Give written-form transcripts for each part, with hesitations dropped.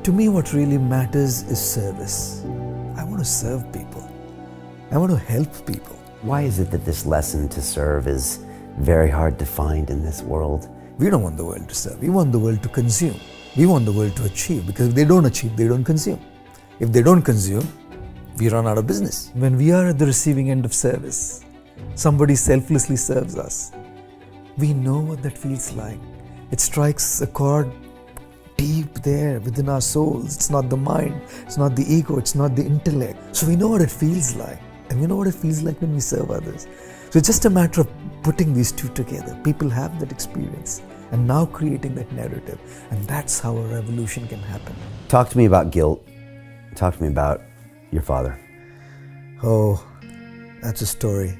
To me, what really matters is service. I want to serve people. I want to help people. Why is it that this lesson to serve is very hard to find in this world? We don't want the world to serve. We want the world to consume. We want the world to achieve, because if they don't achieve, they don't consume. If they don't consume, we run out of business. When we are at the receiving end of service, somebody selflessly serves us, we know what that feels like. It strikes a chord deep there within our souls. It's not the mind, it's not the ego, it's not the intellect. So we know what it feels like, and we know what it feels like when we serve others. So it's just a matter of putting these two together. People have that experience and now creating that narrative, and that's how a revolution can happen. Talk to me about guilt. Talk to me about your father. Oh, that's a story.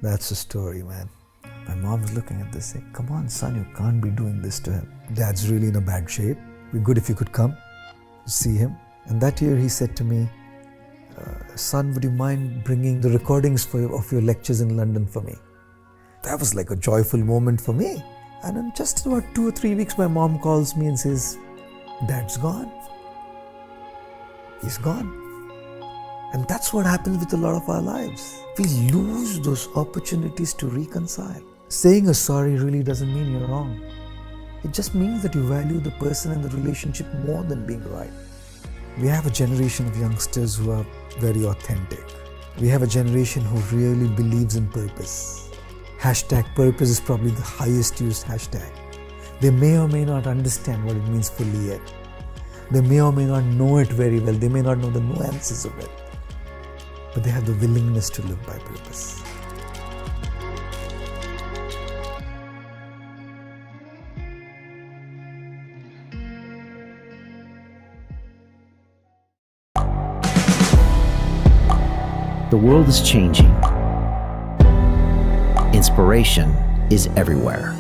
That's a story, man. My mom is looking at this saying, come on, son, you can't be doing this to him. Dad's really in a bad shape. It'd be good if you could come see him. And that year he said to me, son, would you mind bringing the recordings of your lectures in London for me? That was like a joyful moment for me. And in just about 2 or 3 weeks, my mom calls me and says, Dad's gone. He's gone. And that's what happens with a lot of our lives. We lose those opportunities to reconcile. Saying a sorry really doesn't mean you're wrong. It just means that you value the person and the relationship more than being right. We have a generation of youngsters who are very authentic. We have a generation who really believes in purpose. #purpose is probably the highest used hashtag. They may or may not understand what it means fully yet. They may or may not know it very well. They may not know the nuances of it. But they have the willingness to live by purpose. The world is changing. Inspiration is everywhere.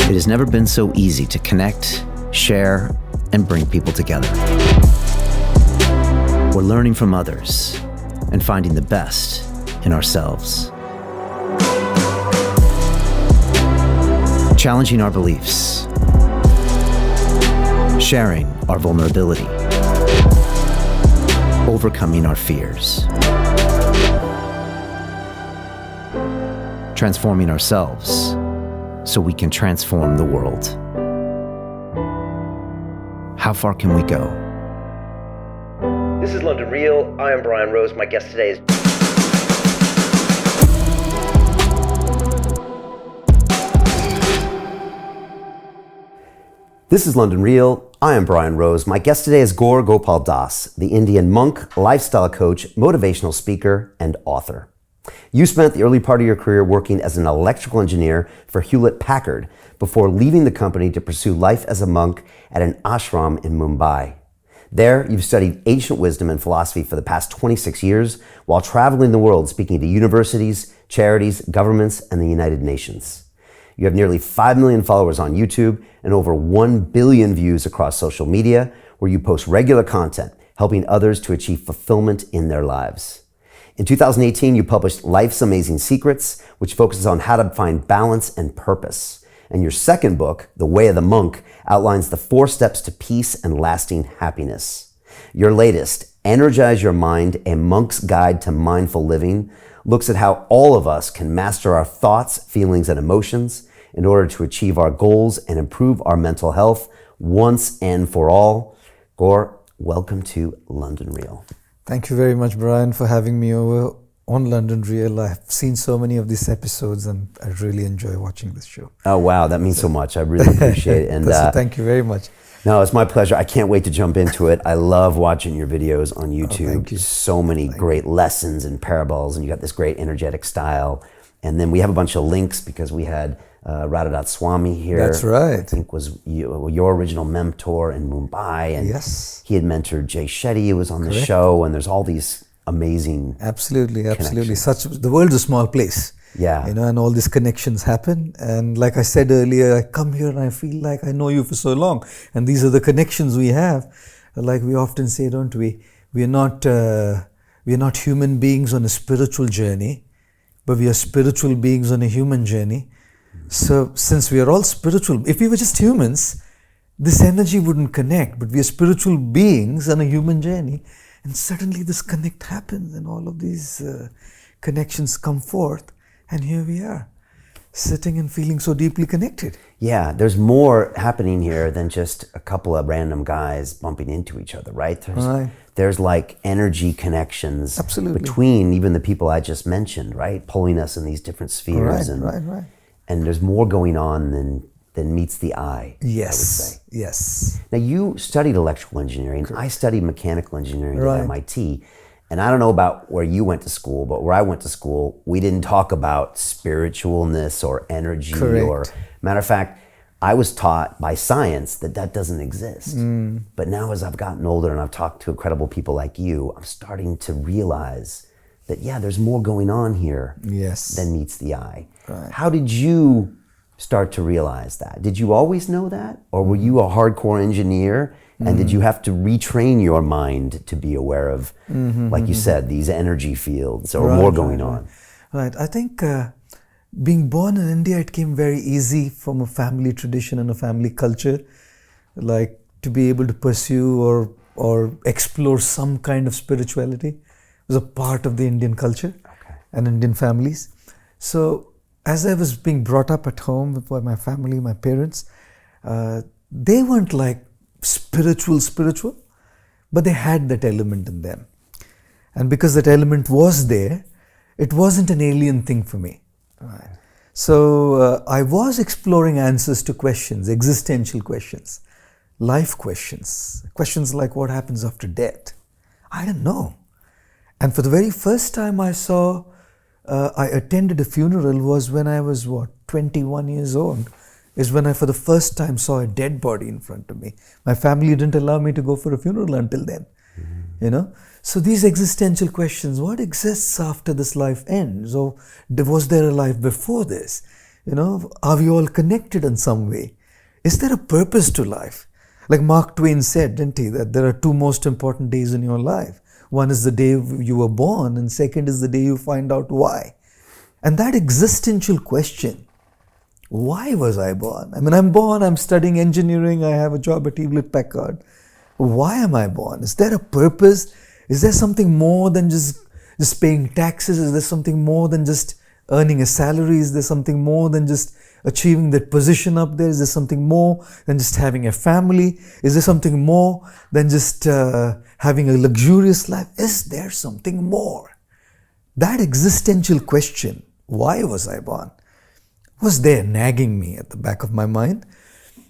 It has never been so easy to connect, share, and bring people together. We're learning from others and finding the best in ourselves. Challenging our beliefs. Sharing our vulnerability. Overcoming our fears. Transforming ourselves so we can transform the world. How far can we go? This is London Real. I am Brian Rose. My guest today is... This is London Real. I am Brian Rose. My guest today is Gaur Gopal Das, the Indian monk, lifestyle coach, motivational speaker, and author. You spent the early part of your career working as an electrical engineer for Hewlett-Packard before leaving the company to pursue life as a monk at an ashram in Mumbai. There, you've studied ancient wisdom and philosophy for the past 26 years while traveling the world speaking to universities, charities, governments, and the United Nations. You have nearly 5 million followers on YouTube and over 1 billion views across social media, where you post regular content, helping others to achieve fulfillment in their lives. In 2018, you published Life's Amazing Secrets, which focuses on how to find balance and purpose. And your second book, The Way of the Monk, outlines the 4 steps to peace and lasting happiness. Your latest, Energize Your Mind, A Monk's Guide to Mindful Living, looks at how all of us can master our thoughts, feelings, and emotions in order to achieve our goals and improve our mental health once and for all. Gaur, welcome to London Real. Thank you very much, Brian, for having me over on London Real. I've seen so many of these episodes and I really enjoy watching this show. Oh, wow. That means so much. I really appreciate it. And thank you very much. No, it's my pleasure. I can't wait to jump into it. I love watching your videos on YouTube. Thank you. So many great lessons and parables, and you got this great energetic style. And then we have a bunch of links because we had Radhadat Swami here. That's right. I think was your original mentor in Mumbai. And yes. He had mentored Jay Shetty, who was on the show, and there's all these amazing Absolutely. The world's a small place. Yeah. And all these connections happen. And like I said earlier, I come here and I feel like I know you for so long. And these are the connections we have. Like we often say, don't we? We are not human beings on a spiritual journey, but we are spiritual beings on a human journey. So since we are all spiritual, if we were just humans, this energy wouldn't connect, but we are spiritual beings on a human journey, and suddenly this connect happens and all of these connections come forth, and here we are, sitting and feeling so deeply connected. Yeah, there's more happening here than just a couple of random guys bumping into each other, right? There's like energy connections between even the people I just mentioned, right? Pulling us in these different spheres. Right. And there's more going on than meets the eye, Yes, I would say. yes. Now, you studied electrical engineering. I studied mechanical engineering at MIT. And I don't know about where you went to school, but where I went to school, we didn't talk about spiritualness or energy. Or matter of fact, I was taught by science that doesn't exist. But now as I've gotten older and I've talked to incredible people like you, I'm starting to realize that, yeah, there's more going on here than meets the eye. Right. How did you start to realize that? Did you always know that? Or were you a hardcore engineer? And did you have to retrain your mind to be aware of, like you said, these energy fields or more going on? Right. I think being born in India, it came very easy from a family tradition and a family culture, like to be able to pursue or explore some kind of spirituality. It was a part of the Indian culture and Indian families. So as I was being brought up at home by my family, my parents, they weren't like spiritual, but they had that element in them. And because that element was there, it wasn't an alien thing for me. Right. So I was exploring answers to questions, existential questions, life questions, questions like what happens after death. I didn't know. And for the very first time I attended a funeral was when I was 21 years old. Is when I for the first time saw a dead body in front of me. My family didn't allow me to go for a funeral until then. You know? So these existential questions, what exists after this life ends? Or was there a life before this? You know, are we all connected in some way? Is there a purpose to life? Like Mark Twain said, didn't he, that there are two most important days in your life. One is the day you were born, and second is the day you find out why. And that existential question, why was I born? I mean, I'm born, I'm studying engineering, I have a job at Hewlett Packard. Why am I born? Is there a purpose? Is there something more than just paying taxes? Is there something more than just earning a salary? Is there something more than just achieving that position up there? Is there something more than just having a family? Is there something more than just having a luxurious life? Is there something more? That existential question, why was I born, was there nagging me at the back of my mind.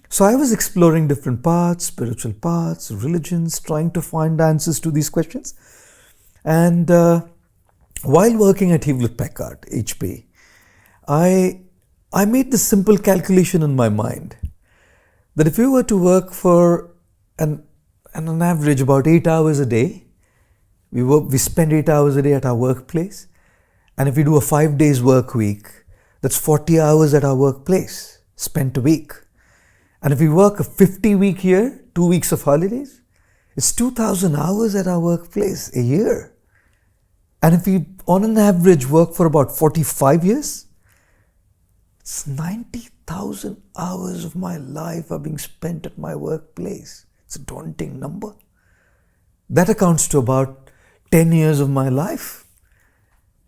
So I was exploring different paths, spiritual paths, religions, trying to find answers to these questions. And while working at Hewlett Packard, HP, I made this simple calculation in my mind that if you were to work for an average about 8 hours a day, we spend 8 hours a day at our workplace, and if we do a 5 days work week, that's 40 hours at our workplace, spent a week. And if we work a 50-week year, 2 weeks of holidays, it's 2,000 hours at our workplace a year. And if we, on an average, work for about 45 years, it's 90,000 hours of my life are being spent at my workplace. It's a daunting number. That accounts to about 10 years of my life.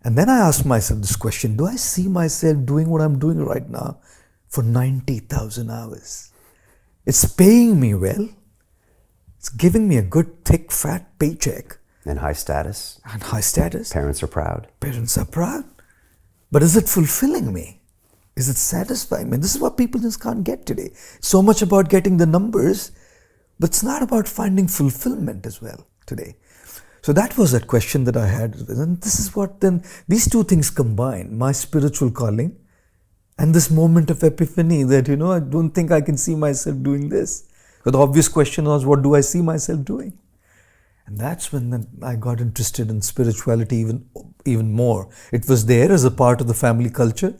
And then I asked myself this question, do I see myself doing what I'm doing right now for 90,000 hours? It's paying me well. It's giving me a good, thick, fat paycheck. And high status. And high status. Parents are proud. Parents are proud. But is it fulfilling me? Is it satisfying me? This is what people just can't get today. So much about getting the numbers, but it's not about finding fulfillment as well today. So that was that question that I had. And this is what then, these two things combine, my spiritual calling and this moment of epiphany that, I don't think I can see myself doing this. But the obvious question was, what do I see myself doing? And that's when I got interested in spirituality even more. It was there as a part of the family culture,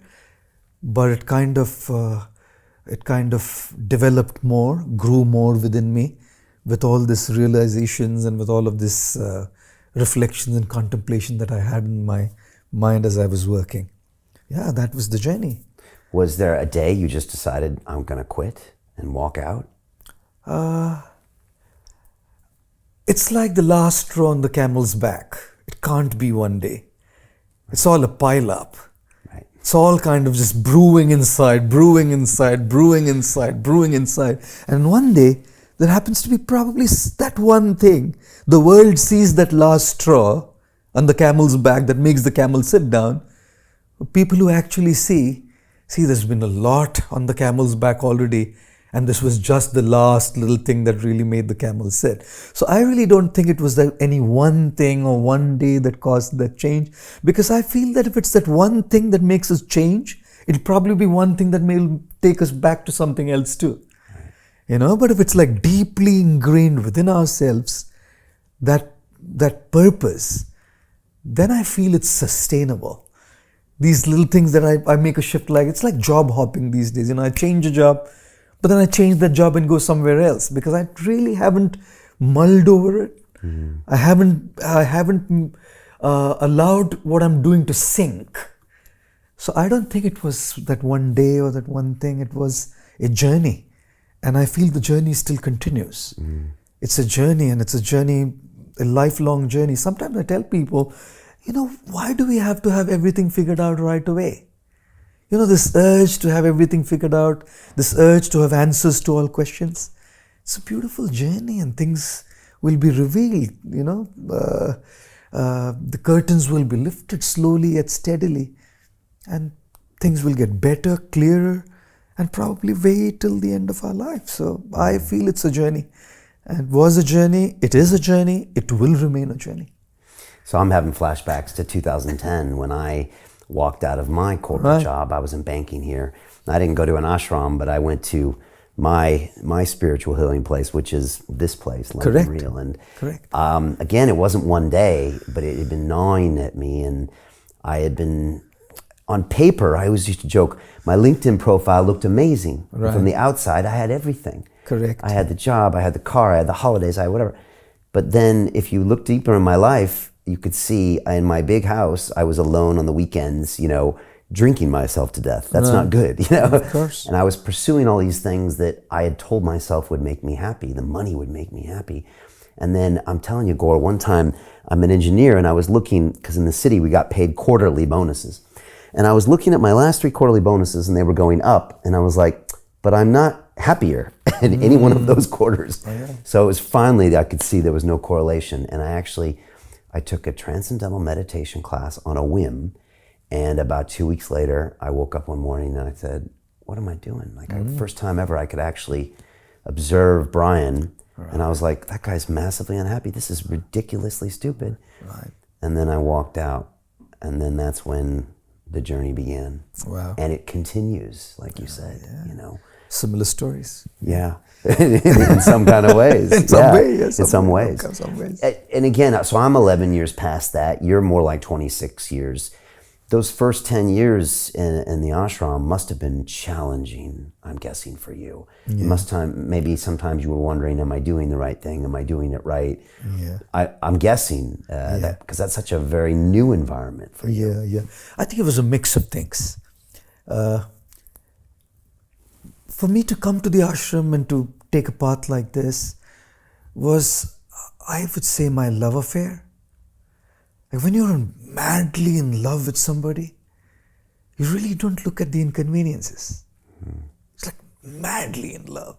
but it kind of developed more, grew more within me with all these realizations and with all of this reflections and contemplation that I had in my mind as I was working. Yeah, that was the journey. Was there a day you just decided, I'm going to quit and walk out? It's like the last straw on the camel's back. It can't be one day. It's all a pile up. Right. It's all kind of just brewing inside, brewing inside, brewing inside, brewing inside. And one day, there happens to be probably that one thing. The world sees that last straw on the camel's back that makes the camel sit down. People who actually see there's been a lot on the camel's back already, and this was just the last little thing that really made the camel sit. So I really don't think it was any one thing or one day that caused that change, because I feel that if it's that one thing that makes us change, it'll probably be one thing that may take us back to something else too. But if it's like deeply ingrained within ourselves, that purpose, then I feel it's sustainable. These little things that I make a shift, like it's like job hopping these days. I change a job, but then I change that job and go somewhere else because I really haven't mulled over it. Mm-hmm. I haven't allowed what I'm doing to sink. So I don't think it was that one day or that one thing. It was a journey, and I feel the journey still continues. Mm-hmm. It's a journey, and it's a lifelong journey. Sometimes I tell people, why do we have to have everything figured out right away? This urge to have everything figured out, this urge to have answers to all questions. It's a beautiful journey, and things will be revealed, the curtains will be lifted slowly yet steadily, and things will get better, clearer, and probably wait till the end of our life. So I feel it's a journey. And it was a journey, it is a journey, it will remain a journey. So I'm having flashbacks to 2010 when I walked out of my corporate job. I was in banking here. I didn't go to an ashram, but I went to my spiritual healing place, which is this place, London Real. And Correct. Again, it wasn't one day, but it had been gnawing at me, and I had been, on paper, I always used to joke, my LinkedIn profile looked amazing. Right. From the outside, I had everything. Correct. I had the job, I had the car, I had the holidays, I had whatever. But then if you look deeper in my life, you could see in my big house, I was alone on the weekends, drinking myself to death. That's not good, Of course. And I was pursuing all these things that I had told myself would make me happy. The money would make me happy. And then I'm telling you, Gaur, one time I'm an engineer and I was looking, because in the city we got paid quarterly bonuses. And I was looking at my last 3 quarterly bonuses and they were going up. And I was like, but I'm not happier in any one of those quarters. Oh, yeah. So it was finally that I could see there was no correlation. And I took a transcendental meditation class on a whim. And about 2 weeks later, I woke up one morning and I said, what am I doing? First time ever I could actually observe Brian. Right. And I was like, that guy's massively unhappy. This is ridiculously stupid. Right. And then I walked out. And then that's when the journey began. Wow. And it continues, like you said, Similar stories. Yeah. In some kind of ways. In some ways. In some ways. And again, so I'm 11 years past that. You're more like 26 years. Those first 10 years in the ashram must have been challenging, I'm guessing, for you. Yeah. Maybe sometimes you were wondering, am I doing the right thing? Am I doing it right? Yeah. I'm guessing that because that's such a very new environment for you. Yeah. I think it was a mix of things. For me to come to the ashram and to take a path like this was, I would say, my love affair. Like when you're madly in love with somebody, you really don't look at the inconveniences. It's like madly in love.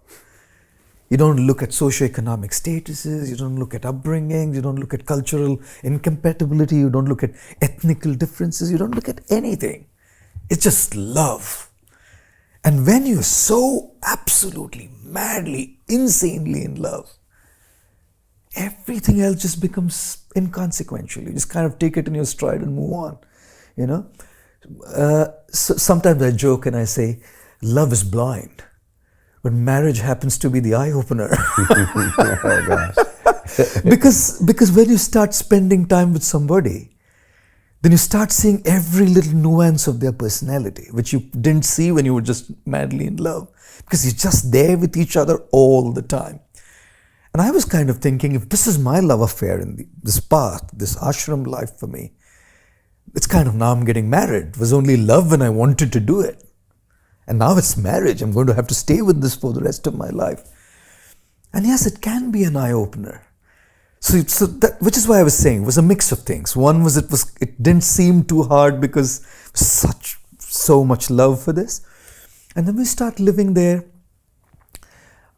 You don't look at socioeconomic statuses, you don't look at upbringings, you don't look at cultural incompatibility, you don't look at ethnical differences, you don't look at anything. It's just love. And when you're so absolutely, madly, insanely in love, everything else just becomes inconsequential. You just kind of take it in your stride and move on, So sometimes I joke and I say, love is blind, but marriage happens to be the eye-opener. Oh, gosh. because when you start spending time with somebody, then you start seeing every little nuance of their personality, which you didn't see when you were just madly in love, because you're just there with each other all the time. And I was kind of thinking, if this is my love affair in this path, this ashram life for me, it's kind of now I'm getting married. It was only love when I wanted to do it. And now it's marriage. I'm going to have to stay with this for the rest of my life. And yes, it can be an eye-opener. So that, which is why I was saying, it was a mix of things. One was it didn't seem too hard because so much love for this. And then we start living there.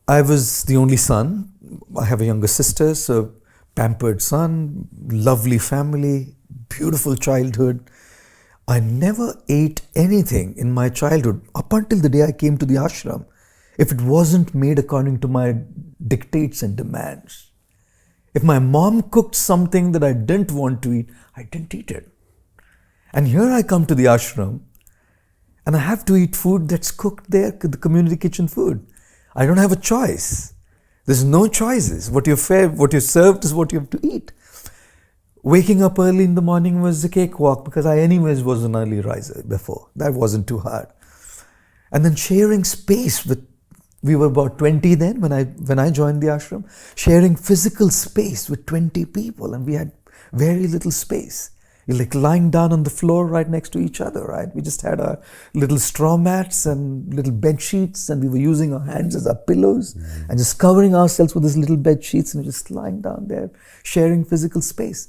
I was the only son. I have a younger sister, so pampered son, lovely family, beautiful childhood. I never ate anything in my childhood up until the day I came to the ashram if it wasn't made according to my dictates and demands. If my mom cooked something that I didn't want to eat, I didn't eat it. And here I come to the ashram and I have to eat food that's cooked there, the community kitchen food. I don't have a choice. There's no choices. What you're served is what you have to eat. Waking up early in the morning was a cakewalk because I anyways was an early riser before. That wasn't too hard. And then sharing space with, we were about 20 then when I joined the ashram, sharing physical space with 20 people, and we had very little space. You're like lying down on the floor right next to each other, right? We just had our little straw mats and little bed sheets, and we were using our hands as our pillows and just covering ourselves with these little bed sheets and just lying down there, sharing physical space.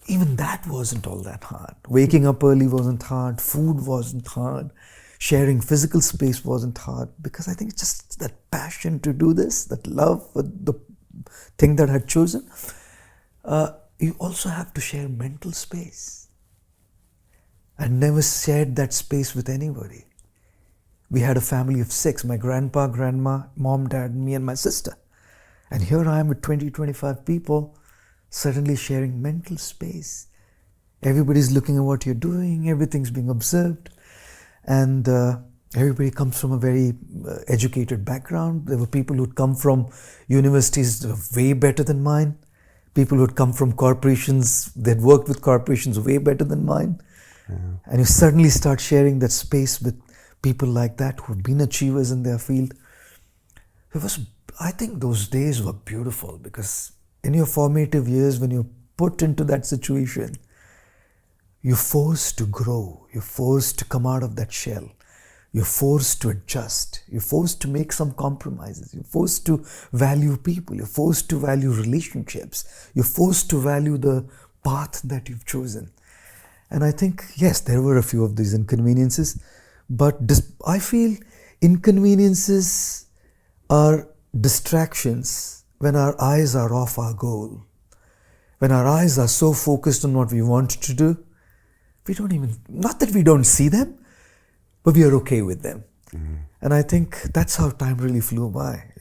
Even that wasn't all that hard. Waking up early wasn't hard. Food wasn't hard. Sharing physical space wasn't hard, because I think it's just that passion to do this, that love for the thing that I had chosen. You also have to share mental space. I never shared that space with anybody. We had a family of 6, my grandpa, grandma, mom, dad, me and my sister. And here I am with 20, 25 people, suddenly sharing mental space. Everybody's looking at what you're doing, everything's being observed. And everybody comes from a very educated background. There were people who'd come from universities that were way better than mine. People who'd come from corporations, they'd worked with corporations way better than mine. Yeah. And you suddenly start sharing that space with people like that who've been achievers in their field. I think those days were beautiful, because in your formative years, when you're put into that situation, you're forced to grow. You're forced to come out of that shell. You're forced to adjust. You're forced to make some compromises. You're forced to value people. You're forced to value relationships. You're forced to value the path that you've chosen. And I think, yes, there were a few of these inconveniences, but I feel inconveniences are distractions when our eyes are off our goal. When our eyes are so focused on what we want to do, not that we don't see them, but we are okay with them. Mm-hmm. And I think that's how time really flew by.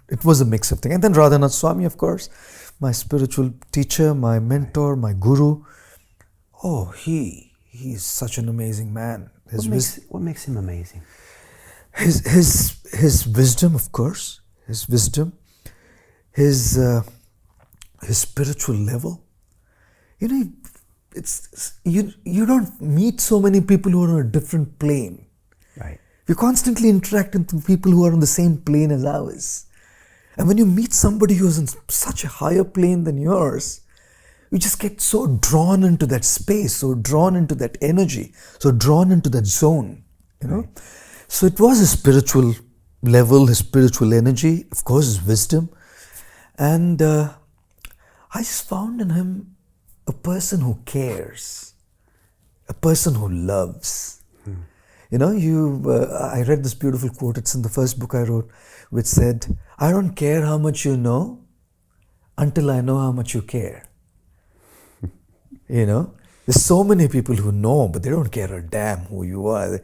It was a mix of things. And then Radhanath Swami, of course, my spiritual teacher, my mentor, my guru. Oh, he's such an amazing man. What makes him amazing? His wisdom, of course. His wisdom. His spiritual level. You don't meet so many people who are on a different plane. Right. We constantly interact with people who are on the same plane as ours. And when you meet somebody who is in such a higher plane than yours, you just get so drawn into that space, so drawn into that energy, so drawn into that zone. Right. So it was his spiritual level, his spiritual energy, of course his wisdom. And I just found in him a person who cares, a person who loves. I read this beautiful quote, it's in the first book I wrote, which said, I don't care how much you know until I know how much you care. There's so many people who know, but they don't care a damn who you are.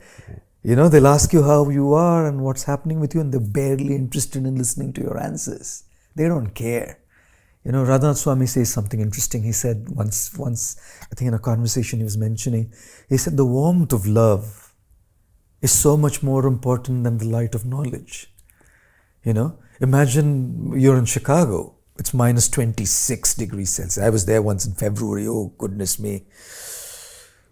They'll ask you how you are and what's happening with you, and they're barely interested in listening to your answers. They don't care. Radhanath Swami says something interesting. He said once, I think in a conversation he was mentioning, he said the warmth of love is so much more important than the light of knowledge. Imagine you're in Chicago. It's minus 26 degrees Celsius. I was there once in February. Oh, goodness me.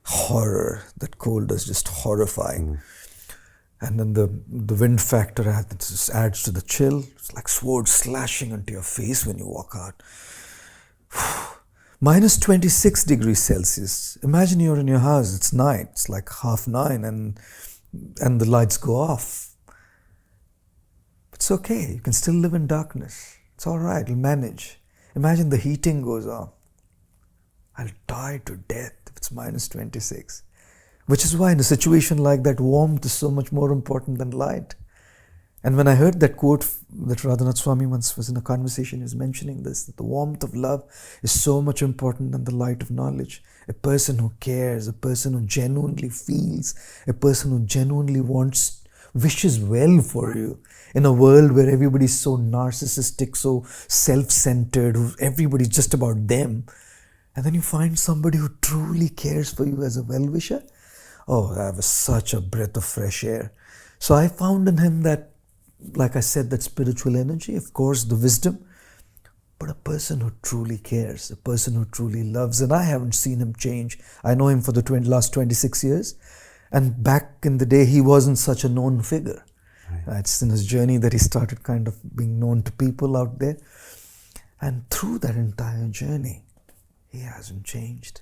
Horror. That cold is just horrifying. And then the wind factor just adds to the chill. It's like swords slashing onto your face when you walk out. minus 26 degrees Celsius. Imagine you're in your house, it's night, it's like 9:30 and the lights go off. It's okay, you can still live in darkness. It's all right, you'll manage. Imagine the heating goes on. I'll die to death if it's minus 26. Which is why in a situation like that, warmth is so much more important than light. And when I heard that quote that Radhanath Swami once was in a conversation, he was mentioning this, that the warmth of love is so much important than the light of knowledge. A person who cares, a person who genuinely feels, a person who genuinely wishes well for you. In a world where everybody's so narcissistic, so self-centered, everybody's just about them. And then you find somebody who truly cares for you as a well-wisher. Oh, that was such a breath of fresh air. So I found in him that, like I said, that spiritual energy, of course, the wisdom, but a person who truly cares, a person who truly loves. And I haven't seen him change. I know him for the last 26 years. And back in the day, he wasn't such a known figure. Right. It's in his journey that he started kind of being known to people out there. And through that entire journey, he hasn't changed.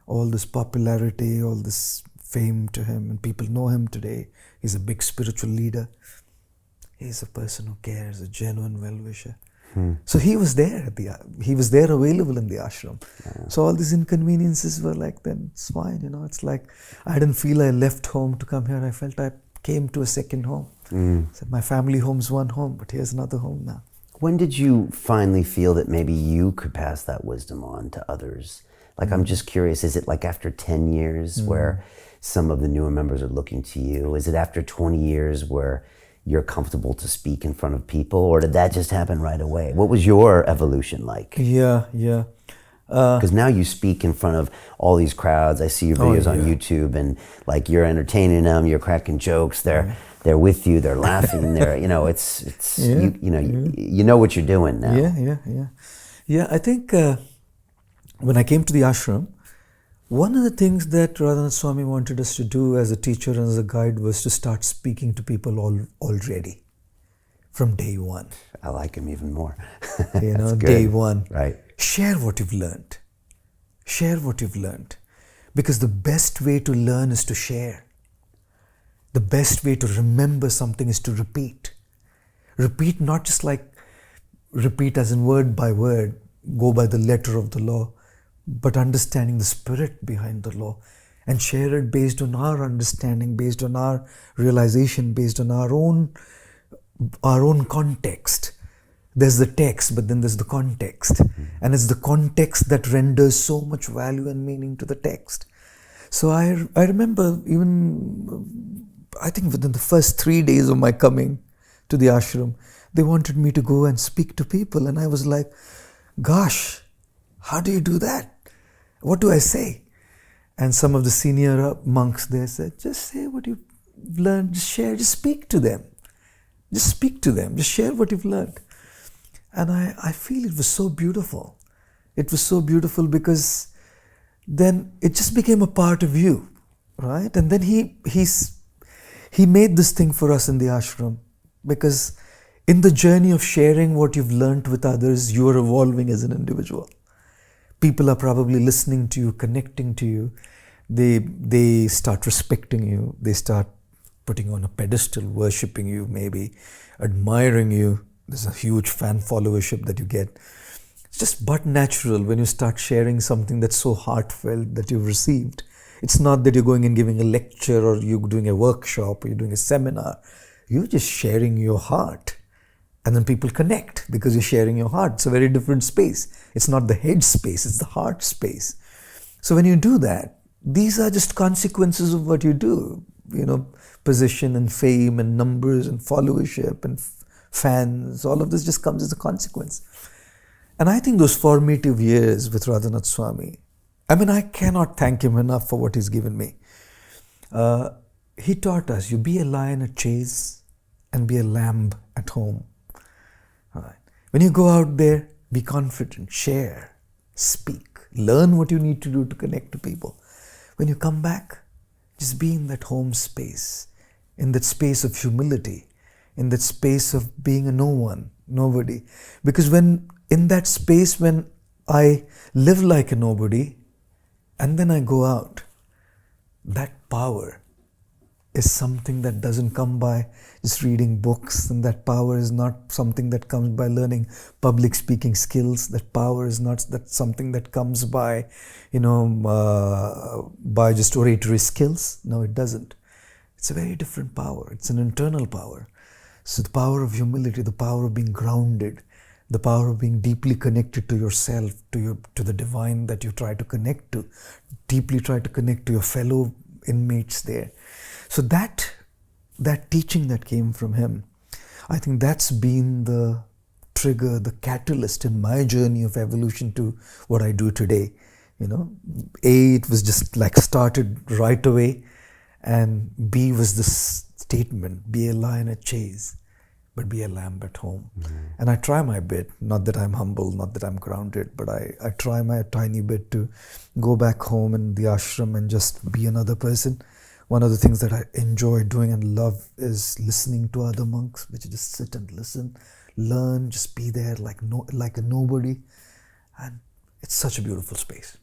All this popularity, all this fame to him, and people know him today. He's a big spiritual leader. He's a person who cares, a genuine well-wisher. So he was there he was there available in the ashram. Yeah. So all these inconveniences were like, then it's fine, it's like I didn't feel I left home to come here. I felt I came to a second home. So my family home's one home, but here's another home now. When did you finally feel that maybe you could pass that wisdom on to others? Like, I'm just curious, is it like after 10 years where some of the newer members are looking to you? Is it after 20 years where you're comfortable to speak in front of people, or did that just happen right away? What was your evolution like? Yeah. Because now you speak in front of all these crowds. I see your videos on YouTube, and like you're entertaining them, you're cracking jokes. They're with you, they're laughing. You know what you're doing now. Yeah. I think when I came to the ashram, one of the things that Radhanath Swami wanted us to do as a teacher and as a guide was to start speaking to people already from day one. I like him even more. Day one. Right. Share what you've learned. Share what you've learned. Because the best way to learn is to share. The best way to remember something is to repeat. Repeat, not just like repeat as in word by word, go by the letter of the law, but understanding the spirit behind the law, and share it based on our understanding, based on our realization, based on our own context. There's the text, but then there's the context. And it's the context that renders so much value and meaning to the text. So I remember even, I think within the first 3 days of my coming to the ashram, they wanted me to go and speak to people. And I was like, gosh, how do you do that? What do I say? And some of the senior monks there said, just say what you've learned, just share, just speak to them. Just speak to them, just share what you've learned. And I feel it was so beautiful. It was so beautiful because then it just became a part of you, right? And then he made this thing for us in the ashram, because in the journey of sharing what you've learned with others, you're evolving as an individual. People are probably listening to you, connecting to you. They start respecting you. They start putting you on a pedestal, worshipping you, maybe admiring you. There's a huge fan followership that you get. It's just but natural when you start sharing something that's so heartfelt that you've received. It's not that you're going and giving a lecture, or you're doing a workshop, or you're doing a seminar. You're just sharing your heart. And then people connect because you're sharing your heart. It's a very different space. It's not the head space, it's the heart space. So when you do that, these are just consequences of what you do. Position and fame and numbers and followership and fans, all of this just comes as a consequence. And I think those formative years with Radhanath Swami, I cannot thank him enough for what he's given me. He taught us, you be a lion at chase and be a lamb at home. Right. When you go out there, be confident, share, speak, learn what you need to do to connect to people. When you come back, just be in that home space, in that space of humility, in that space of being a no one, nobody. Because when in that space, when I live like a nobody and then I go out. That power is something that doesn't come by just reading books, and that power is not something that comes by learning public speaking skills. That power is not that something that comes by, by just oratory skills. No, it doesn't. It's a very different power. It's an internal power. So the power of humility, the power of being grounded, the power of being deeply connected to yourself, to the divine that you try to connect to, deeply try to connect to your fellow inmates there. So that teaching that came from him, I think that's been the trigger, the catalyst in my journey of evolution to what I do today. It was just like started right away, and B was this statement: be a lion at chase, but be a lamb at home. And I try my bit, not that I'm humble, not that I'm grounded, but I try my tiny bit to go back home in the ashram and just be another person. One of the things that I enjoy doing and love is listening to other monks, which just sit and listen, learn, just be there like a nobody. And it's such a beautiful space.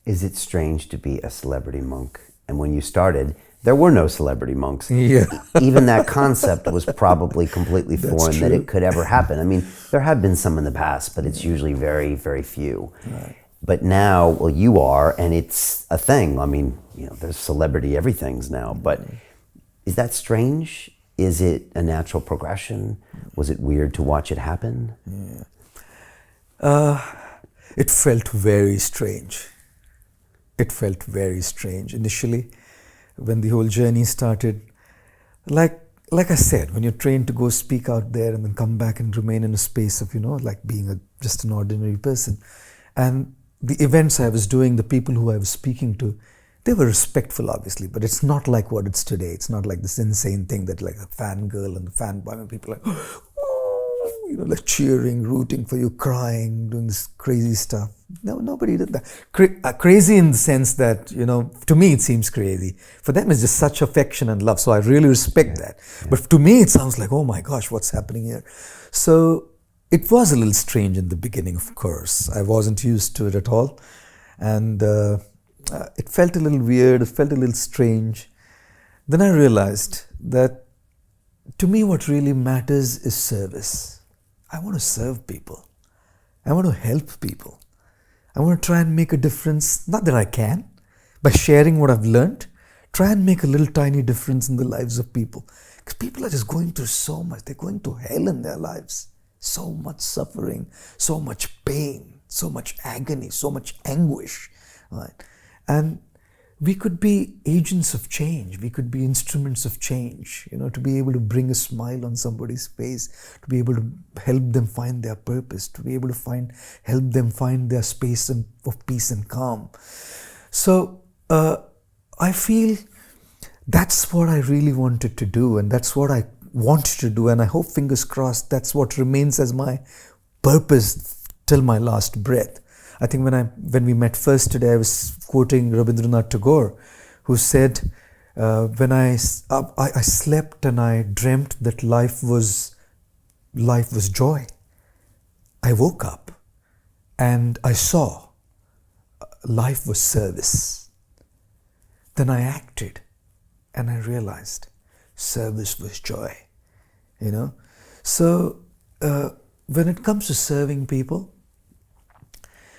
Is it strange to be a celebrity monk? And when you started, there were no celebrity monks. Yeah. Even that concept was probably completely That's foreign that true. it could ever happen. I mean, there have been some in the past, but it's usually very, very few. Right. But now, well, you are, and it's a thing. I mean, there's celebrity everythings now. But is that strange? Is it a natural progression? Was it weird to watch it happen? It felt very strange. It felt very strange. Initially, when the whole journey started, like I said, when you're trained to go speak out there and then come back and remain in a space of, like being just an ordinary person. And the events I was doing, the people who I was speaking to, they were respectful, obviously, but it's not like what it's today. It's not like this insane thing that like a fangirl and the fanboy, and people are like, like cheering, rooting for you, crying, doing this crazy stuff. No, nobody did that. Crazy in the sense that, to me it seems crazy. For them it's just such affection and love. So I really respect that. But to me it sounds like, oh my gosh, what's happening here? So it was a little strange in the beginning, of course. I wasn't used to it at all. And it felt a little weird, it felt a little strange. Then I realized that to me what really matters is service. I want to serve people. I want to help people. I want to try and make a difference, not that I can, by sharing what I've learned, try and make a little tiny difference in the lives of people. Because people are just going through so much. They're going to hell in their lives. So much suffering, so much pain, so much agony, so much anguish. Right? And we could be agents of change. We could be instruments of change, to be able to bring a smile on somebody's face, to be able to help them find their purpose, to be able to help them find their space of peace and calm. So I feel that's what I really wanted to do, and that's what I want to do, and I hope, fingers crossed, that's what remains as my purpose till my last breath. I think when we met first today, I was quoting Rabindranath Tagore, who said, when I slept and I dreamt that life was joy. I woke up and I saw life was service. Then I acted and I realized service was joy. So when it comes to serving people,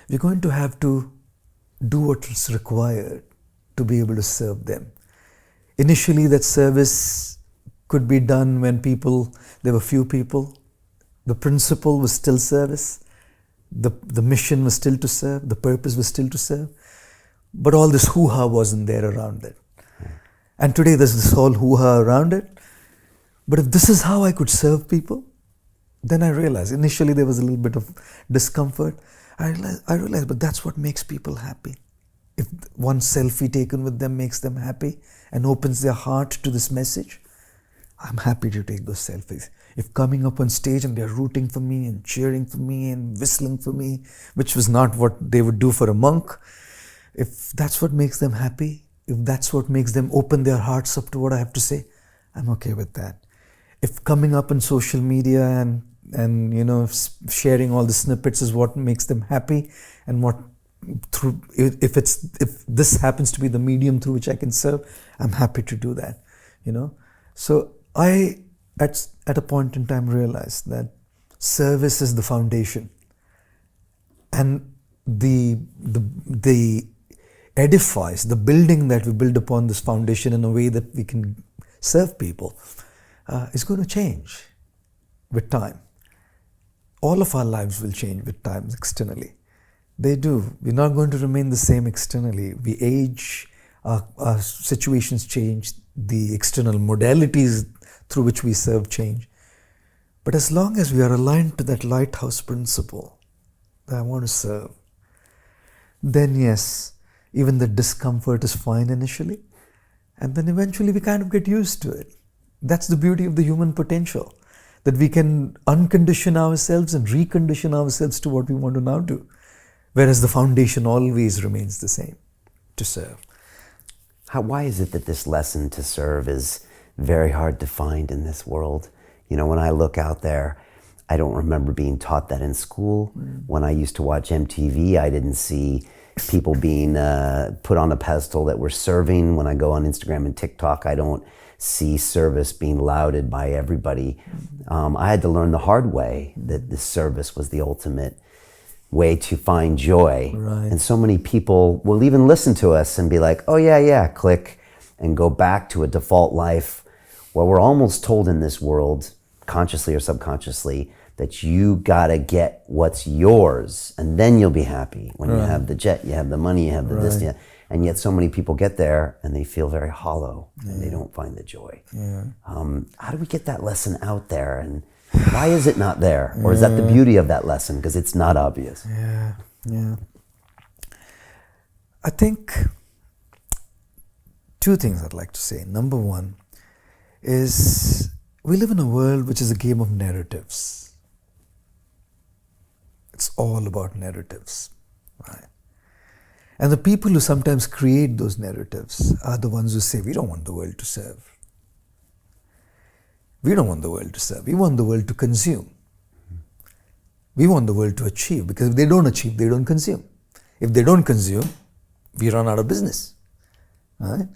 we're going to have to do what is required to be able to serve them. Initially, that service could be done when there were few people. The principle was still service. The mission was still to serve. The purpose was still to serve. But all this hoo-ha wasn't there around it. And today there's this whole hoo-ha around it. But if this is how I could serve people, then I realized, initially there was a little bit of discomfort. I realized, but that's what makes people happy. If one selfie taken with them makes them happy and opens their heart to this message, I'm happy to take those selfies. If coming up on stage and they're rooting for me and cheering for me and whistling for me, which was not what they would do for a monk, if that's what makes them happy, if that's what makes them open their hearts up to what I have to say, I'm okay with that. If coming up on social media and and sharing all the snippets is what makes them happy, and if this happens to be the medium through which I can serve, I'm happy to do that. So I at a point in time realized that service is the foundation, and the edifice, the building that we build upon this foundation in a way that we can serve people is going to change with time. All of our lives will change with time externally. They do. We're not going to remain the same externally. We age, our situations change, the external modalities through which we serve change. But as long as we are aligned to that lighthouse principle that I want to serve, then yes, even the discomfort is fine initially, and then eventually we kind of get used to it. That's the beauty of the human potential, that we can uncondition ourselves and recondition ourselves to what we want to now do, whereas the foundation always remains the same, to serve. Why is it that this lesson to serve is very hard to find in this world? When I look out there, I don't remember being taught that in school. When I used to watch MTV, I didn't see people being put on a pedestal that were serving. When I go on Instagram and TikTok, I don't see service being lauded by everybody. I had to learn the hard way that this service was the ultimate way to find joy. Right. And so many people will even listen to us and be like, oh yeah, click, and go back to a default life where we're almost told in this world, consciously or subconsciously, that you gotta get what's yours and then you'll be happy. When you have the jet, you have the money, you have the this, and yet so many people get there and they feel very hollow and they don't find the joy. How do we get that lesson out there, and why is it not there? Or is that the beauty of that lesson, because it's not obvious? Yeah. I think two things I'd like to say. Number one is we live in a world which is a game of narratives. It's all about narratives, right? And the people who sometimes create those narratives are the ones who say, we don't want the world to serve. We don't want the world to serve. We want the world to consume. We want the world to achieve, because if they don't achieve, they don't consume. If they don't consume, we run out of business, right?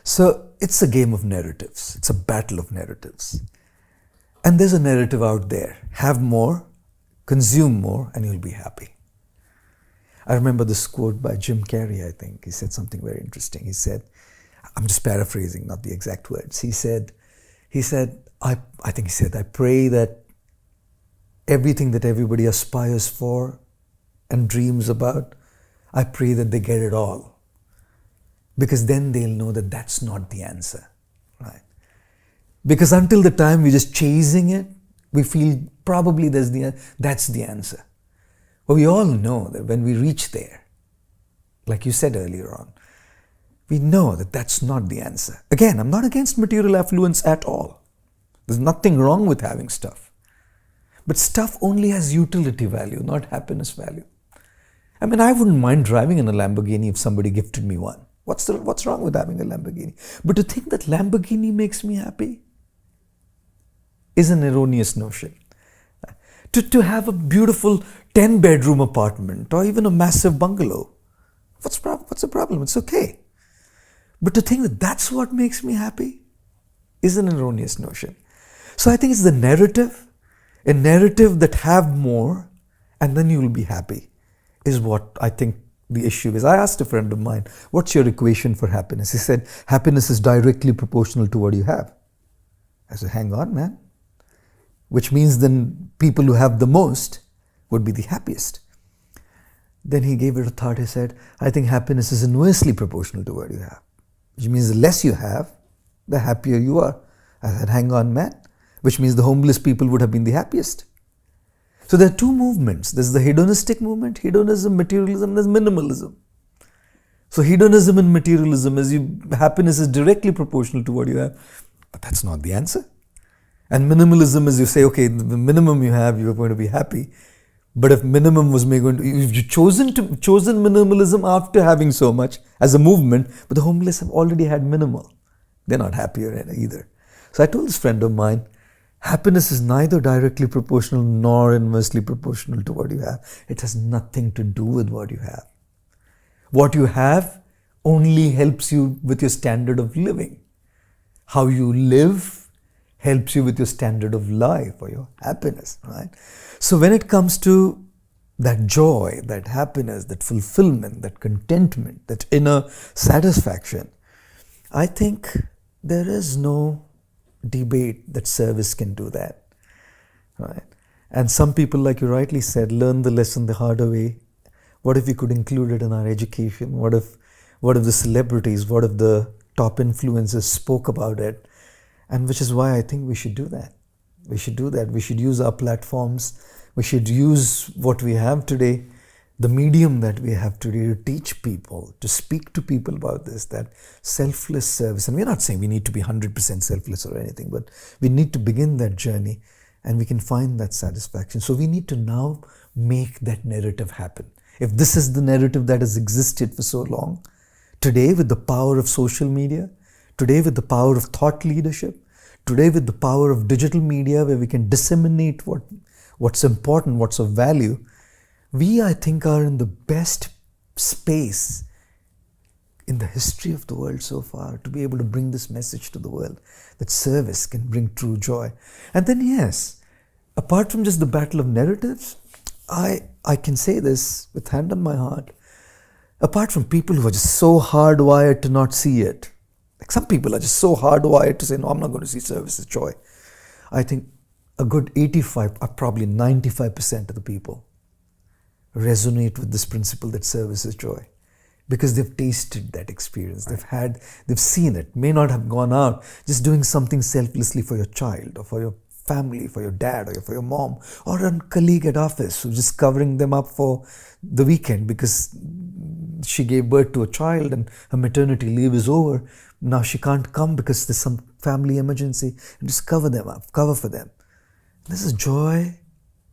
So it's a game of narratives. It's a battle of narratives. And there's a narrative out there. Have more, consume more, and you'll be happy. I remember this quote by Jim Carrey, I think. He said something very interesting. He said, I'm just paraphrasing, not the exact words. He said, I pray that everything that everybody aspires for and dreams about, I pray that they get it all. Because then they'll know that that's not the answer, right? Because until the time we're just chasing it, we feel probably that's the answer. But we all know that when we reach there, like you said earlier on, we know that that's not the answer. Again, I'm not against material affluence at all. There's nothing wrong with having stuff. But stuff only has utility value, not happiness value. I mean, I wouldn't mind driving in a Lamborghini if somebody gifted me one. What's wrong with having a Lamborghini? But to think that Lamborghini makes me happy is an erroneous notion. To have a beautiful 10-bedroom apartment or even a massive bungalow, what's the problem? It's okay. But to think that that's what makes me happy is an erroneous notion. So I think it's the narrative, a narrative that have more and then you will be happy, is what I think the issue is. I asked a friend of mine, what's your equation for happiness? He said, happiness is directly proportional to what you have. I said, hang on, man. Which means then people who have the most would be the happiest. Then he gave it a thought. He said, I think happiness is inversely proportional to what you have. Which means the less you have, the happier you are. I said, hang on, man. Which means the homeless people would have been the happiest. So there are two movements. There's the hedonistic movement, hedonism, materialism, there's minimalism. So hedonism and materialism, happiness is directly proportional to what you have. But that's not the answer. And minimalism is you say, okay, the minimum you have, you're going to be happy. But if minimum was if you've chosen minimalism after having so much as a movement, but the homeless have already had minimal. They're not happier either. So I told this friend of mine, Happiness is neither directly proportional nor inversely proportional to what you have. It has nothing to do with what you have. What you have only helps you with your standard of living. How you live helps you with your standard of life or your happiness, right? So when it comes to that joy, that happiness, that fulfillment, that contentment, that inner satisfaction, I think there is no debate that service can do that, right? And some people, like you rightly said, learn the lesson the harder way. What if we could include it in our education? What if the celebrities, what if the top influencers spoke about it? And which is why I think we should do that. We should do that. We should use our platforms. We should use what we have today, the medium that we have today, to teach people, to speak to people about this, that selfless service. And we're not saying we need to be 100% selfless or anything, but we need to begin that journey and we can find that satisfaction. So we need to now make that narrative happen. If this is the narrative that has existed for so long, today with the power of social media, today with the power of thought leadership, today with the power of digital media where we can disseminate what's important, what's of value, we, I think, are in the best space in the history of the world so far to be able to bring this message to the world, that service can bring true joy. And then yes, apart from just the battle of narratives, I can say this with hand on my heart, apart from people who are just so hardwired to not see it, like some people are just so hardwired to say, no, I'm not going to see service as joy. I think a good 85, or probably 95% of the people resonate with this principle that service is joy, because they've tasted that experience. Right. They've seen it. May not have gone out, just doing something selflessly for your child or for your family, for your dad or for your mom, or a colleague at office who's just covering them up for the weekend because she gave birth to a child and her maternity leave is over. Now she can't come because there's some family emergency, and just cover them up, cover for them. This is joy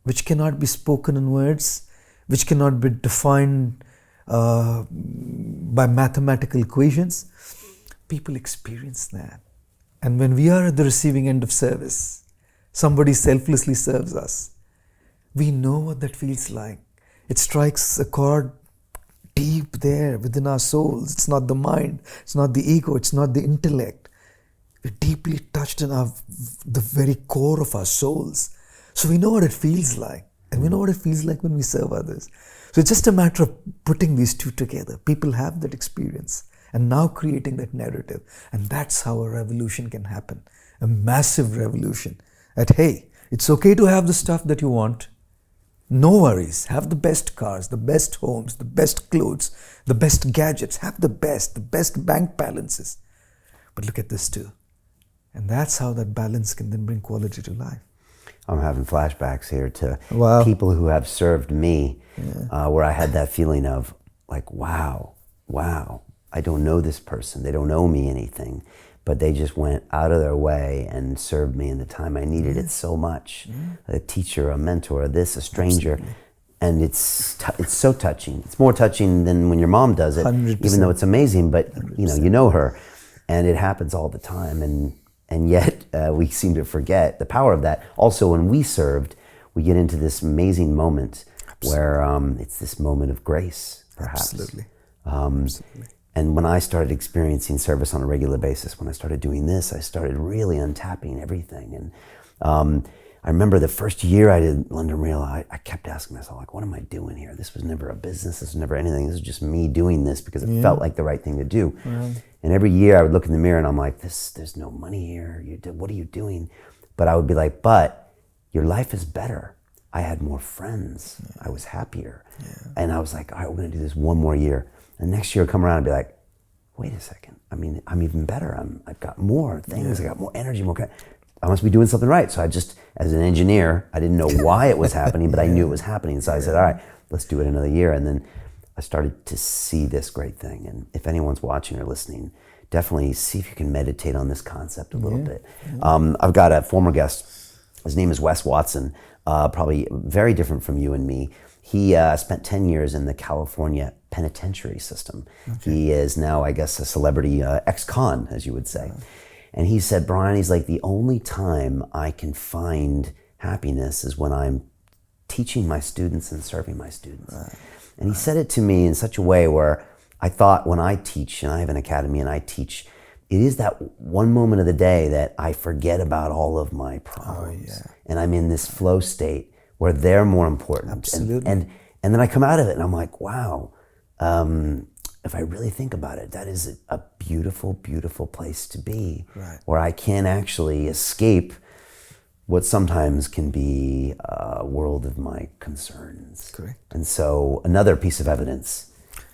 which cannot be spoken in words, which cannot be defined by mathematical equations. People experience that. And when we are at the receiving end of service, somebody selflessly serves us, we know what that feels like. It strikes a chord deep there within our souls. It's not the mind, it's not the ego, it's not the intellect. We're deeply touched in the very core of our souls. So we know what it feels like. And we know what it feels like when we serve others. So it's just a matter of putting these two together. People have that experience and now creating that narrative. And that's how a revolution can happen. A massive revolution. That, hey, it's okay to have the stuff that you want. No worries. Have the best cars, the best homes, the best clothes, the best gadgets. Have the best bank balances. But look at this too. And that's how that balance can then bring quality to life. I'm having flashbacks here to Wow. people who have served me, where I had that feeling of like, wow, I don't know this person. They don't owe me anything, but they just went out of their way and served me in the time I needed it so much. A teacher, a mentor, a stranger. Absolutely. And it's so touching. It's more touching than when your mom does it, 100%. Even though it's amazing, but you know her. And it happens all the time. And yet we seem to forget the power of that. Also, when we served, we get into this amazing moment where it's this moment of grace, perhaps. Absolutely. Absolutely. And when I started experiencing service on a regular basis, when I started doing this, I started really untapping everything. And I remember the first year I did London Real, I kept asking myself, like, what am I doing here? This was never a business. This was never anything. This was just me doing this because it felt like the right thing to do. And every year I would look in the mirror and I'm like, there's no money here. What are you doing? But I would be like, but your life is better. I had more friends. I was happier. And I was like, all right, we're going to do this one more year. And next year I'd come around and be like, wait a second. I mean, I'm even better. I've got more things. I got more energy, I must be doing something right. So I just, as an engineer, I didn't know why it was happening, but I knew it was happening. So I said, all right, let's do it another year. And then I started to see this great thing. And if anyone's watching or listening, definitely see if you can meditate on this concept a little bit. I've got a former guest. His name is Wes Watson, probably very different from you and me. He spent 10 years in the California penitentiary system. He is now, I guess, a celebrity ex-con, as you would say. And he said, Brian, he's like, the only time I can find happiness is when I'm teaching my students and serving my students. Right. And he said it to me in such a way where I thought when I teach, and I have an academy and I teach, it is that one moment of the day that I forget about all of my problems. Oh, yeah. And I'm in this flow state where they're more important. Absolutely. And then I come out of it and I'm like, wow, if I really think about it, that is a beautiful, beautiful place to be. Right. Where I can actually escape what sometimes can be a world of my concerns. Correct. And so another piece of evidence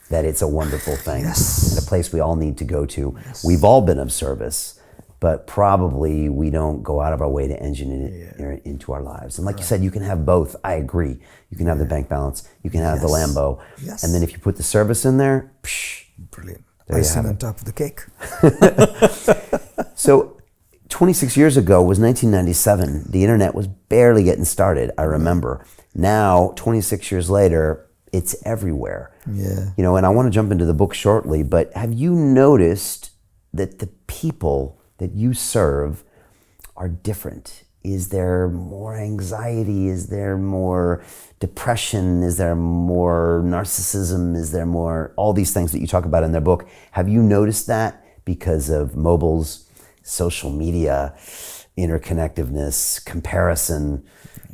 that it's a wonderful thing, yes. and a place we all need to go to. Yes. We've all been of service, but probably we don't go out of our way to engineer it into our lives. And like you said, you can have both. I agree. You can have the bank balance, you can have the Lambo, and then if you put the service in there, psh, brilliant. There Icing on top of the cake. So 26 years ago was 1997. The internet was barely getting started, I remember. Now, 26 years later, it's everywhere. Yeah. You know, and I want to jump into the book shortly, but have you noticed that the people that you serve are different? Is there more anxiety? Is there more depression? Is there more narcissism? Is there more, all these things that you talk about in their book? Have you noticed that because of mobiles, social media, interconnectiveness, comparison?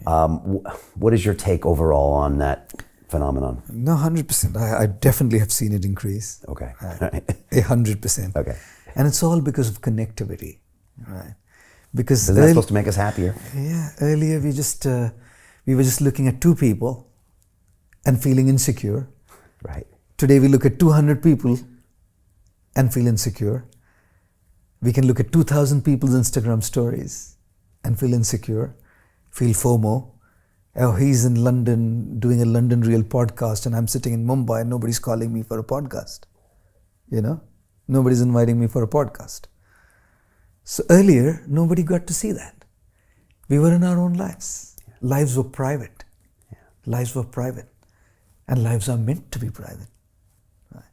What is your take overall on that phenomenon? No, 100%. I definitely have seen it increase. Okay. 100%. Okay. And it's all because of connectivity, right? Because Is that supposed to make us happier? Yeah. Earlier we were just looking at two people and feeling insecure. Right. Today we look at 200 people and feel insecure. We can look at 2,000 people's Instagram stories and feel insecure, feel FOMO. Oh, he's in London doing a London Real podcast and I'm sitting in Mumbai and nobody's calling me for a podcast. You know? Nobody's inviting me for a podcast. So earlier, nobody got to see that. We were in our own lives. Yeah. Lives were private. Yeah. Lives were private. And lives are meant to be private. Right?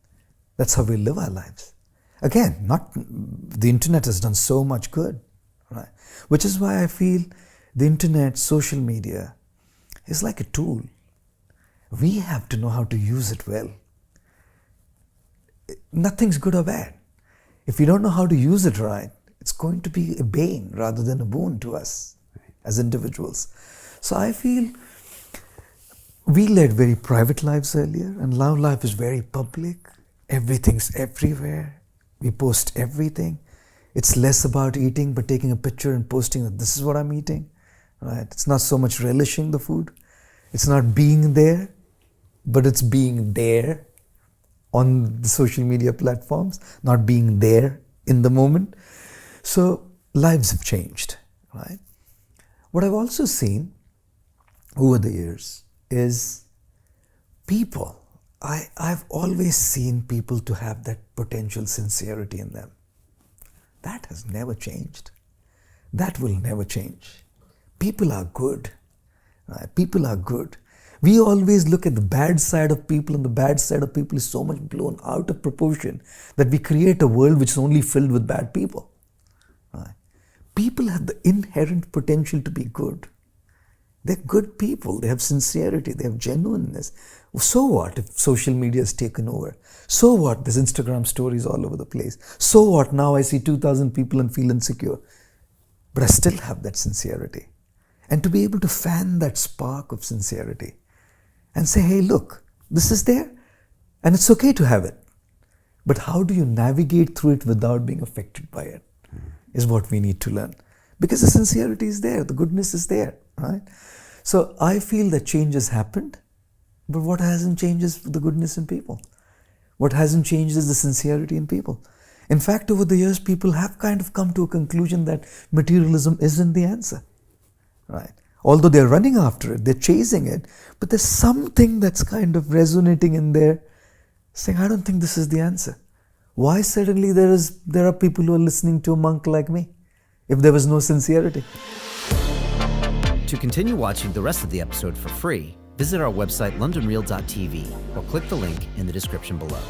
That's how we live our lives. Again, the internet has done so much good. Right? Which is why I feel the internet, social media, is like a tool. We have to know how to use it well. Nothing's good or bad. If we don't know how to use it right, it's going to be a bane rather than a boon to us as individuals. So I feel we led very private lives earlier, and now life is very public. Everything's everywhere. We post everything. It's less about eating, but taking a picture and posting that this is what I'm eating. Right? It's not so much relishing the food. It's not being there, but it's being there on the social media platforms, not being there in the moment. So lives have changed, right? What I've also seen over the years is people. I've always seen people to have that potential sincerity in them. That has never changed. That will never change. People are good. Right? People are good. We always look at the bad side of people, and the bad side of people is so much blown out of proportion that we create a world which is only filled with bad people. Right? People have the inherent potential to be good. They're good people. They have sincerity. They have genuineness. So what if social media is taken over? So what? There's Instagram stories all over the place. So what? Now I see 2,000 people and feel insecure. But I still have that sincerity. And to be able to fan that spark of sincerity and say, hey, look, this is there and it's okay to have it. But how do you navigate through it without being affected by it is what we need to learn. Because the sincerity is there, the goodness is there, right? So I feel that change has happened, but what hasn't changed is the goodness in people. What hasn't changed is the sincerity in people. In fact, over the years, people have kind of come to a conclusion that materialism isn't the answer. Right? Although they're running after it, they're chasing it, but there's something that's kind of resonating in there, saying, I don't think this is the answer. Why suddenly there are people who are listening to a monk like me, if there was no sincerity? To continue watching the rest of the episode for free, visit our website londonreal.tv or click the link in the description below.